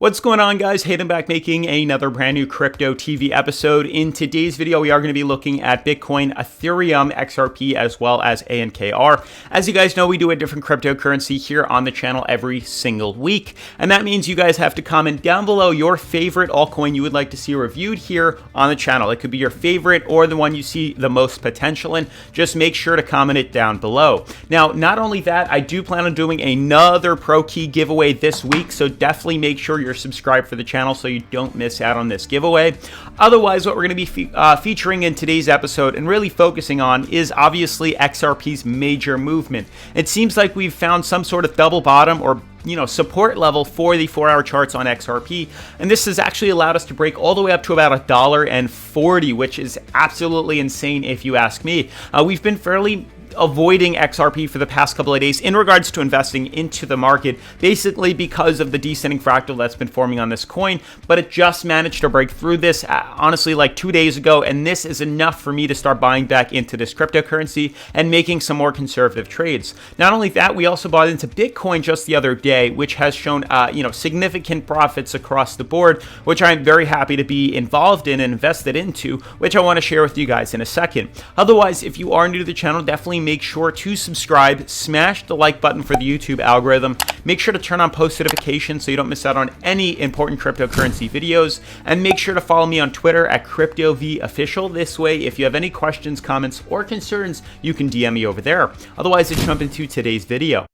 What's going on, guys? Hayden back making another brand new crypto TV episode. In today's video, we are going to be looking at Bitcoin, Ethereum, XRP, as well as ANKR. As you guys know, we do a different cryptocurrency here on the channel every single week. And that means you guys have to comment down below your favorite altcoin you would like to see reviewed here on the channel. It could be your favorite or the one you see the most potential in. Just make sure to comment it down below. Now, not only that, I do plan on doing another Pro Key giveaway this week, so definitely make sure you're subscribed for the channel so you don't miss out on this giveaway. Otherwise, what we're going to be featuring in today's episode and really focusing on is obviously XRP's major movement. It seems like we've found some sort of double bottom or support level for the 4-hour charts on XRP, and this has actually allowed us to break all the way up to about $1.40, which is absolutely insane if you ask me. We've been fairly avoiding XRP for the past couple of days in regards to investing into the market, basically because of the descending fractal that's been forming on this coin, but it just managed to break through this honestly like 2 days ago, and this is enough for me to start buying back into this cryptocurrency and making some more conservative trades. Not only that, we also bought into Bitcoin just the other day, which has shown significant profits across the board, which I'm very happy to be involved in and invested into, which I want to share with you guys in a second. Otherwise, if you are new to the channel, definitely make sure to subscribe, smash the like button for the YouTube algorithm, make sure to turn on post notifications so you don't miss out on any important cryptocurrency videos, and make sure to follow me on Twitter at CryptoVOfficial. This way, if you have any questions, comments, or concerns, you can DM me over there. Otherwise, let's jump into today's video.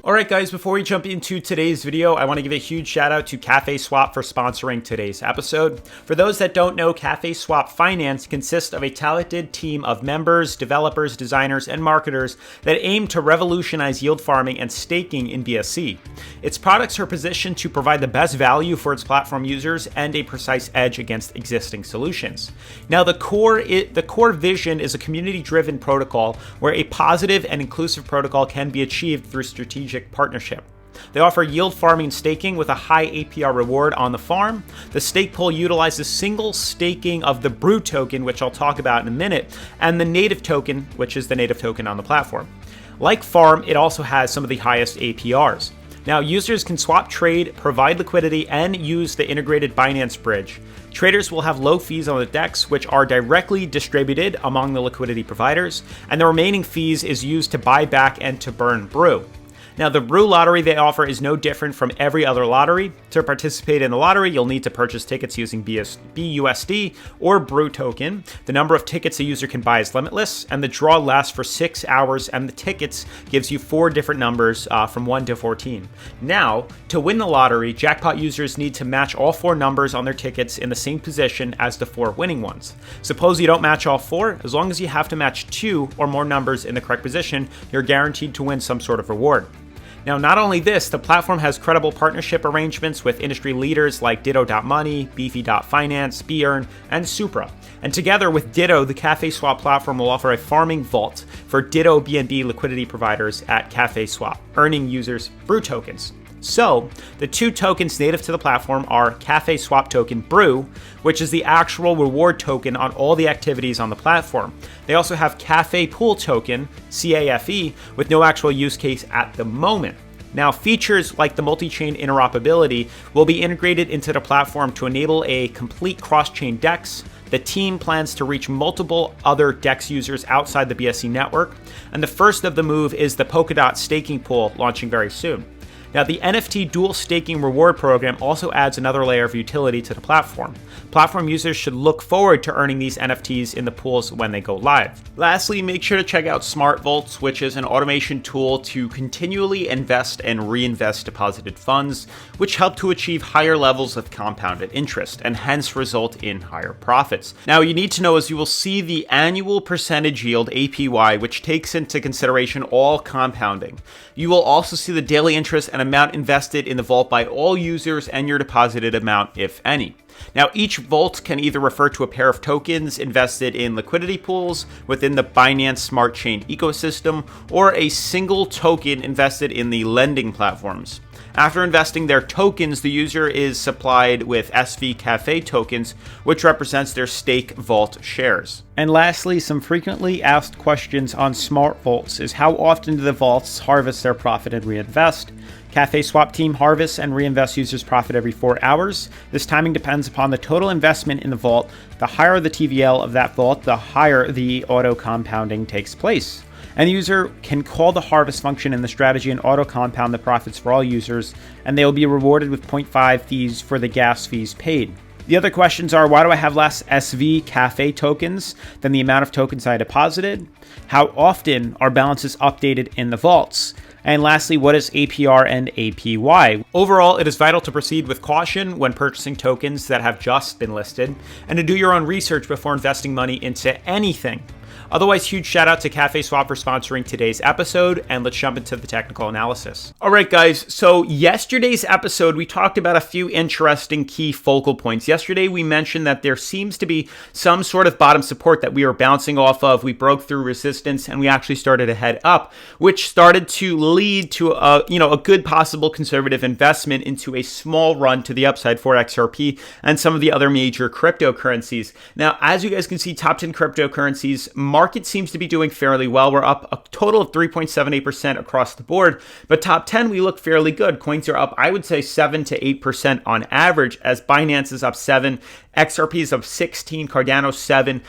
Alright guys, before we jump into today's video, I want to give a huge shout out to Cafe Swap for sponsoring today's episode. For those that don't know, Cafe Swap Finance consists of a talented team of members, developers, designers, and marketers that aim to revolutionize yield farming and staking in BSC. Its products are positioned to provide the best value for its platform users and a precise edge against existing solutions. Now, the core vision is a community-driven protocol where a positive and inclusive protocol can be achieved through strategic partnership. They offer yield farming and staking with a high APR reward on the farm. The stake pool utilizes single staking of the Brew token, which I'll talk about in a minute, and the native token, which is the native token on the platform. Like Farm, it also has some of the highest APRs. Now, users can swap, trade, provide liquidity, and use the integrated Binance bridge. Traders will have low fees on the DEX, which are directly distributed among the liquidity providers, and the remaining fees is used to buy back and to burn Brew. Now, the Brew lottery they offer is no different from every other lottery. To participate in the lottery, you'll need to purchase tickets using BUSD or Brew token. The number of tickets a user can buy is limitless, and the draw lasts for 6 hours, and the tickets gives you 4 different numbers from 1 to 14. Now, to win the lottery, jackpot users need to match all 4 numbers on their tickets in the same position as the 4 winning ones. Suppose you don't match all 4, as long as you have to match 2 or more numbers in the correct position, you're guaranteed to win some sort of reward. Now, not only this, the platform has credible partnership arrangements with industry leaders like Ditto.money, Beefy.finance, Beearn, and Supra. And together with Ditto, the Cafe Swap platform will offer a farming vault for Ditto BNB liquidity providers at Cafe Swap, earning users Brew tokens. So, the 2 tokens native to the platform are Cafe Swap token Brew, which is the actual reward token on all the activities on the platform. They also have Cafe Pool token, CAFE, with no actual use case at the moment. Now, features like the multi-chain interoperability will be integrated into the platform to enable a complete cross-chain DEX. The team plans to reach multiple other DEX users outside the BSC network, and the first of the move is the Polkadot staking pool launching very soon. Now, the NFT dual staking reward program also adds another layer of utility to the platform. Platform users should look forward to earning these NFTs in the pools when they go live. Lastly, make sure to check out Smart Vaults, which is an automation tool to continually invest and reinvest deposited funds, which help to achieve higher levels of compounded interest and hence result in higher profits. Now, you need to know, as you will see the annual percentage yield APY, which takes into consideration all compounding. You will also see the daily interest and amount invested in the vault by all users and your deposited amount, if any. Now, each vault can either refer to a pair of tokens invested in liquidity pools within the Binance Smart Chain ecosystem or a single token invested in the lending platforms. After investing their tokens, the user is supplied with SV Cafe tokens, which represents their stake vault shares. And lastly, some frequently asked questions on smart vaults is how often do the vaults harvest their profit and reinvest? Cafe Swap team harvests and reinvests users' profit every 4 hours. This timing depends upon the total investment in the vault. The higher the TVL of that vault, the higher the auto compounding takes place. And the user can call the harvest function in the strategy and auto compound the profits for all users, and they will be rewarded with 0.5 fees for the gas fees paid. The other questions are, why do I have less SV Cafe tokens than the amount of tokens I deposited? How often are balances updated in the vaults? And lastly, what is APR and APY? Overall, it is vital to proceed with caution when purchasing tokens that have just been listed, and to do your own research before investing money into anything. Otherwise, huge shout out to Cafe Swap for sponsoring today's episode, and let's jump into the technical analysis. All right, guys, so yesterday's episode, we talked about a few interesting key focal points. Yesterday, we mentioned that there seems to be some sort of bottom support that we are bouncing off of. We broke through resistance, and we actually started to head up, which started to lead to a good possible conservative investment into a small run to the upside for XRP and some of the other major cryptocurrencies. Now, as you guys can see, top 10 cryptocurrencies, market seems to be doing fairly well. We're up a total of 3.78% across the board, but top 10, we look fairly good. Coins are up, I would say 7 to 8% on average, as Binance is up 7, XRP is up 16, Cardano 7,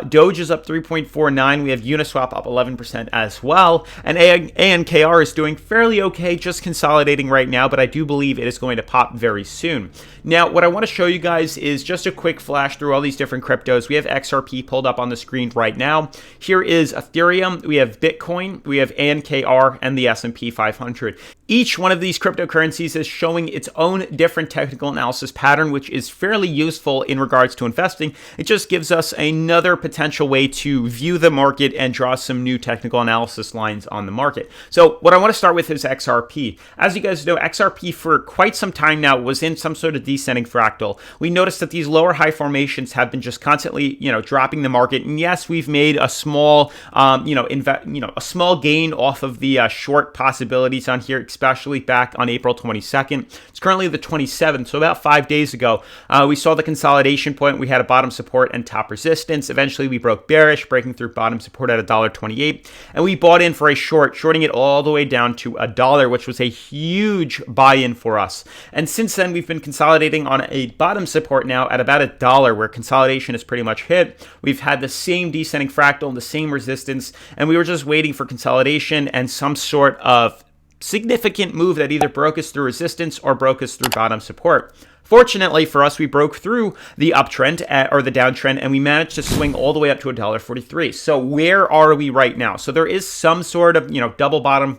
Doge is up 3.49. We have Uniswap up 11% as well, and ANKR is doing fairly okay, just consolidating right now, but I do believe it is going to pop very soon. Now, what I want to show you guys is just a quick flash through all these different cryptos. We have XRP pulled up on the screen right now. Here is Ethereum, we have Bitcoin, we have ANKR, and the S&P 500. Each one of these cryptocurrencies is showing its own different technical analysis pattern, which is fairly useful in regards to investing. It just gives us another potential way to view the market and draw some new technical analysis lines on the market. So what I want to start with is XRP. As you guys know, XRP for quite some time now was in some sort of descending fractal. We noticed that these lower high formations have been just constantly, dropping the market. And yes, we've made a small, a small gain off of the short possibilities on here, especially back on April 22nd. It's currently the 27th, so about 5 days ago, we saw the consolidation point. We had a bottom support and top resistance. Eventually, we broke bearish, breaking through bottom support at $1.28, and we bought in for a short, shorting it all the way down to $1, which was a huge buy-in for us. And since then, we've been consolidating on a bottom support now at about $1, where consolidation is pretty much hit. We've had the same descending fractal and the same resistance, and we were just waiting for consolidation and some sort of significant move that either broke us through resistance or broke us through bottom support. Fortunately for us, we broke through the uptrend or the downtrend, and we managed to swing all the way up to $1.43. So where are we right now? So there is some sort of, double bottom,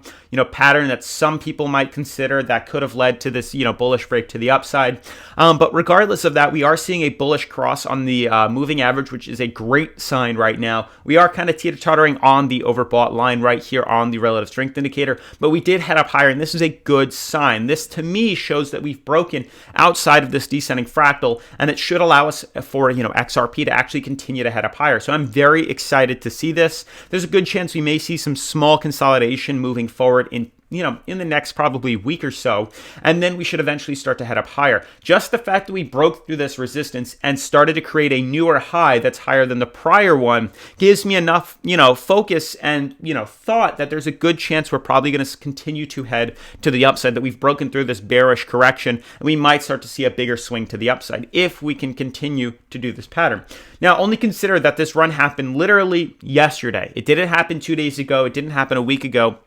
pattern that some people might consider that could have led to this, bullish break to the upside. But regardless of that, we are seeing a bullish cross on the moving average, which is a great sign right now. We are kind of teeter-tottering on the overbought line right here on the relative strength indicator, but we did head up higher, and this is a good sign. This, to me, shows that we've broken outside of this descending fractal, and it should allow us for XRP to actually continue to head up higher. So I'm very excited to see this. There's a good chance we may see some small consolidation moving forward in the next probably week or so, and then we should eventually start to head up higher. Just the fact that we broke through this resistance and started to create a newer high that's higher than the prior one gives me enough, focus and, thought that there's a good chance we're probably going to continue to head to the upside, that we've broken through this bearish correction, and we might start to see a bigger swing to the upside if we can continue to do this pattern. Now, only consider that this run happened literally yesterday. It didn't happen 2 days ago. It didn't happen a week ago.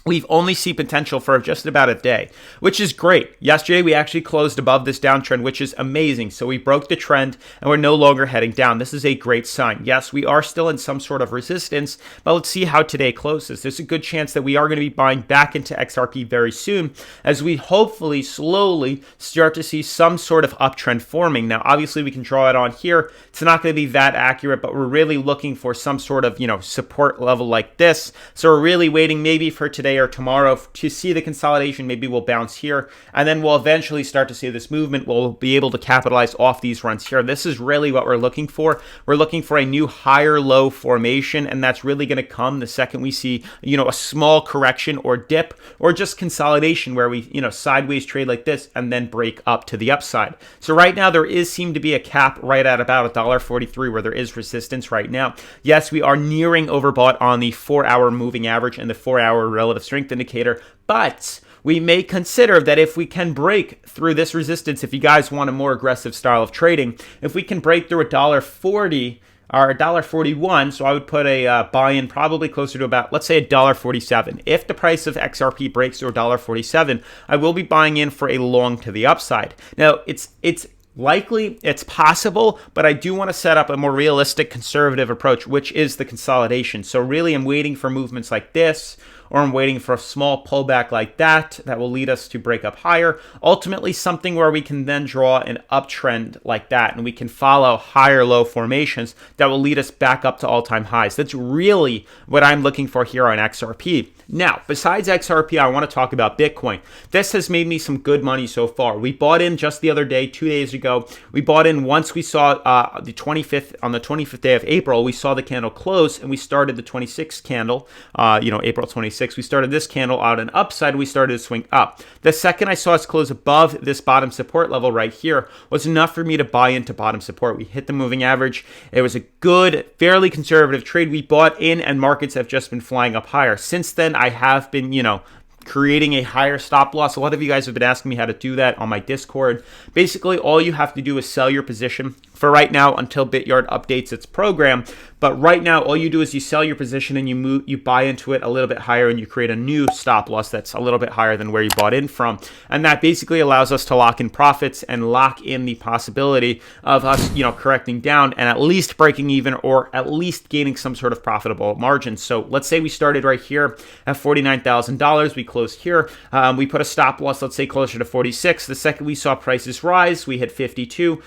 We've only seen potential for just about a day, which is great. Yesterday, we actually closed above this downtrend, which is amazing. So we broke the trend and we're no longer heading down. This is a great sign. Yes, we are still in some sort of resistance, but let's see how today closes. There's a good chance that we are going to be buying back into XRP very soon as we hopefully slowly start to see some sort of uptrend forming. Now, obviously, we can draw it on here. It's not going to be that accurate, but we're really looking for some sort of, support level like this. So we're really waiting maybe for today today or tomorrow to see the consolidation. Maybe we'll bounce here, and then we'll eventually start to see this movement. We'll be able to capitalize off these runs here. This is really what we're looking for. We're looking for a new higher low formation, and that's really going to come the second we see, a small correction or dip or just consolidation where we, sideways trade like this and then break up to the upside. So right now there seem to be a cap right at about $1.43 where there is resistance right now. Yes, we are nearing overbought on the 4-hour moving average and the 4-hour relative strength indicator, but we may consider that if we can break through this resistance, if you guys want a more aggressive style of trading, if we can break through $1.40 or $1.41, so I would put a buy-in probably closer to about, let's say, $1.47. If the price of XRP breaks through $1.47, I will be buying in for a long to the upside. Now, it's likely, it's possible, but I do want to set up a more realistic conservative approach, which is the consolidation. So really, I'm waiting for movements like this, or I'm waiting for a small pullback like that will lead us to break up higher. Ultimately, something where we can then draw an uptrend like that, and we can follow higher low formations that will lead us back up to all-time highs. That's really what I'm looking for here on XRP. Now, besides XRP, I want to talk about Bitcoin. This has made me some good money so far. We bought in just the other day, 2 days ago. We bought in once we saw the 25th day of April, we saw the candle close, and we started the 26th candle, April 26th. We started this candle out an upside. We started to swing up. The second I saw us close above this bottom support level right here was enough for me to buy into bottom support. We hit the moving average. It was a good, fairly conservative trade. We bought in, and markets have just been flying up higher. Since then, I have been, creating a higher stop loss. A lot of you guys have been asking me how to do that on my Discord. Basically, all you have to do is sell your position for right now until Bityard updates its program. But right now, all you do is you sell your position and you buy into it a little bit higher, and you create a new stop loss that's a little bit higher than where you bought in from. And that basically allows us to lock in profits and lock in the possibility of us, correcting down and at least breaking even, or at least gaining some sort of profitable margin. So let's say we started right here at $49,000. We closed here. We put a stop loss, let's say closer to 46. The second we saw prices rise, we hit 52.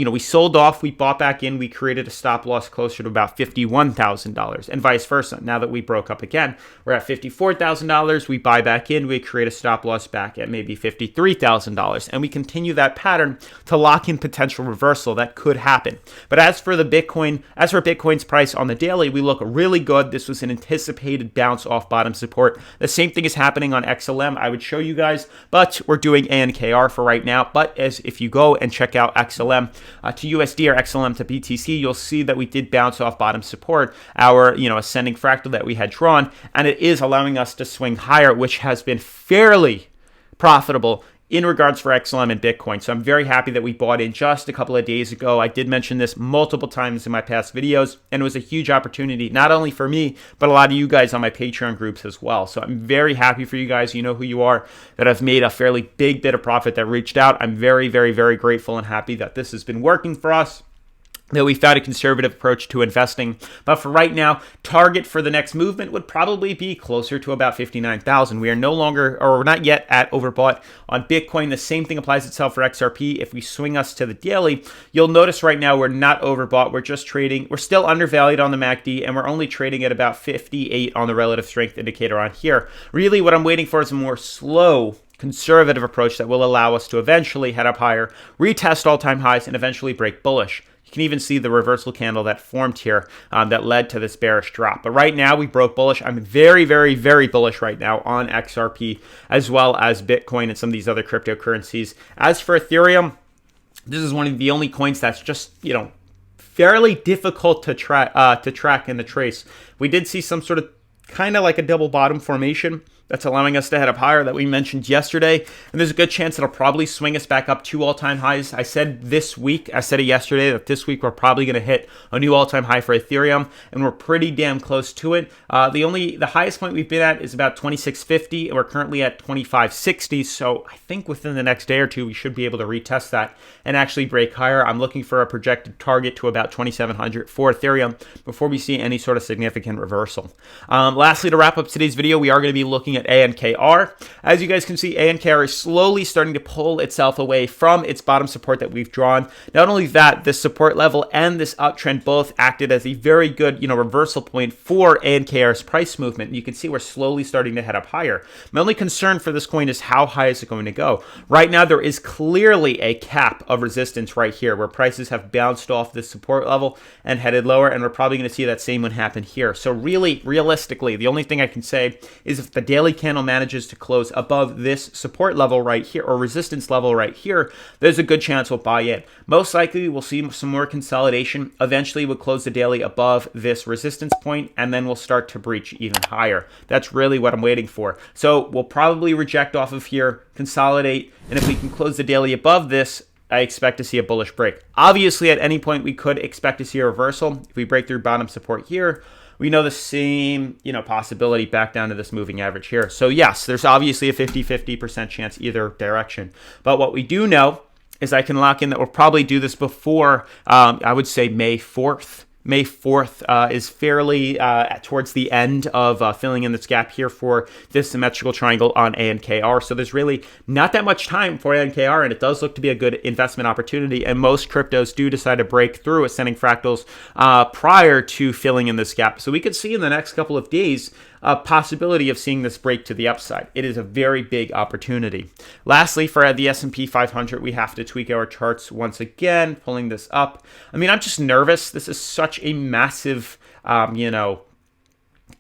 We sold off, we bought back in, we created a stop loss closer to about $51,000, and vice versa. Now that we broke up again, we're at $54,000, we buy back in, we create a stop loss back at maybe $53,000, and we continue that pattern to lock in potential reversal that could happen. But as for Bitcoin's price on the daily, we look really good. This was an anticipated bounce off bottom support. The same thing is happening on XLM. I would show you guys, but we're doing ANKR for right now. But if you go and check out XLM to USD or XLM to BTC, you'll see that we did bounce off bottom support, our ascending fractal that we had drawn, and it is allowing us to swing higher, which has been fairly profitable in regards for XLM and Bitcoin. So I'm very happy that we bought in just a couple of days ago. I did mention this multiple times in my past videos, and it was a huge opportunity, not only for me, but a lot of you guys on my Patreon groups as well. So I'm very happy for you guys. You know who you are, that have made a fairly big bit of profit, that reached out. I'm very, very, very grateful and happy that this has been working for us, that we found a conservative approach to investing. But for right now, target for the next movement would probably be closer to about 59,000. We are no longer, or we're not yet at overbought on Bitcoin. The same thing applies itself for XRP. If we swing us to the daily, you'll notice right now we're not overbought. We're just trading. We're still undervalued on the MACD, and we're only trading at about 58 on the relative strength indicator on here. Really, what I'm waiting for is a more slow, conservative approach that will allow us to eventually head up higher, retest all-time highs, and eventually break bullish. You can even see the reversal candle that formed here that led to this bearish drop. But right now, we broke bullish. I'm very, very, very bullish right now on XRP, as well as Bitcoin and some of these other cryptocurrencies. As for Ethereum, this is one of the only coins that's just, fairly difficult to track and to trace. We did see some sort of kind of like a double bottom formation that's allowing us to head up higher that we mentioned yesterday. And there's a good chance it'll probably swing us back up to all-time highs. I said it yesterday, that this week we're probably going to hit a new all-time high for Ethereum, and we're pretty damn close to it. The highest point we've been at is about 2650, and we're currently at 2560. So I think within the next day or two, we should be able to retest that and actually break higher. I'm looking for a projected target to about 2700 for Ethereum before we see any sort of significant reversal. Lastly, to wrap up today's video, we are going to be looking at at ANKR. As you guys can see, ANKR is slowly starting to pull itself away from its bottom support that we've drawn. Not only that, this support level and this uptrend both acted as a very good, reversal point for ANKR's price movement. You can see we're slowly starting to head up higher. My only concern for this coin is how high is it going to go? Right now, there is clearly a cap of resistance right here where prices have bounced off this support level and headed lower, and we're probably going to see that same one happen here. So really, realistically, the only thing I can say is if the daily candle manages to close above this support level right here, or resistance level right here, there's a good chance we'll buy in. Most likely, we'll see some more consolidation. Eventually, we'll close the daily above this resistance point, and then we'll start to breach even higher. That's really what I'm waiting for. So we'll probably reject off of here, consolidate, and if we can close the daily above this, I expect to see a bullish break. Obviously, at any point, we could expect to see a reversal. If we break through bottom support here, we know the same, possibility back down to this moving average here. So yes, there's obviously a 50-50% chance either direction. But what we do know is I can lock in that we'll probably do this before, I would say May 4th. May 4th is fairly towards the end of filling in this gap here for this symmetrical triangle on ANKR. So there's really not that much time for ANKR, and it does look to be a good investment opportunity. And most cryptos do decide to break through ascending fractals prior to filling in this gap. So we could see in the next couple of days a possibility of seeing this break to the upside. It is a very big opportunity. Lastly, for the S&P 500, we have to tweak our charts once again, pulling this up. I'm just nervous. This is such a massive,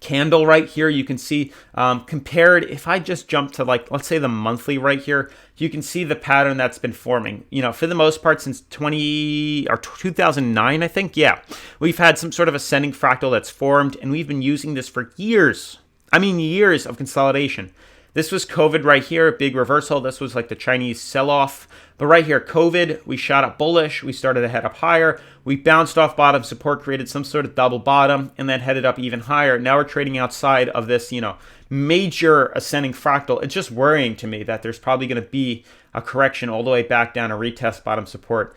candle right here. You can see compared, if I just jump to let's say the monthly right here, you can see the pattern that's been forming, for the most part since 2009, I think. Yeah, we've had some sort of ascending fractal that's formed, and we've been using this for years. Years of consolidation. This was COVID right here, big reversal. This was like the Chinese sell-off. But right here, COVID, we shot up bullish. We started to head up higher. We bounced off bottom support, created some sort of double bottom, and then headed up even higher. Now we're trading outside of this, major ascending fractal. It's just worrying to me that there's probably going to be a correction all the way back down, a retest bottom support.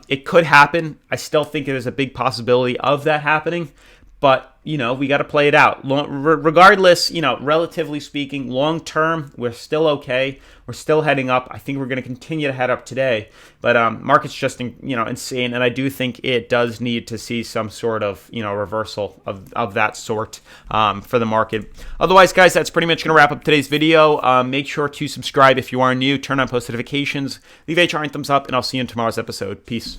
It could happen. I still think there's a big possibility of that happening. But, we got to play it out. Regardless, relatively speaking, long term, we're still okay. We're still heading up. I think we're going to continue to head up today. But market's just, insane. And I do think it does need to see some sort of, reversal of that sort for the market. Otherwise, guys, that's pretty much going to wrap up today's video. Make sure to subscribe if you are new. Turn on post notifications. Leave HR and thumbs up. And I'll see you in tomorrow's episode. Peace.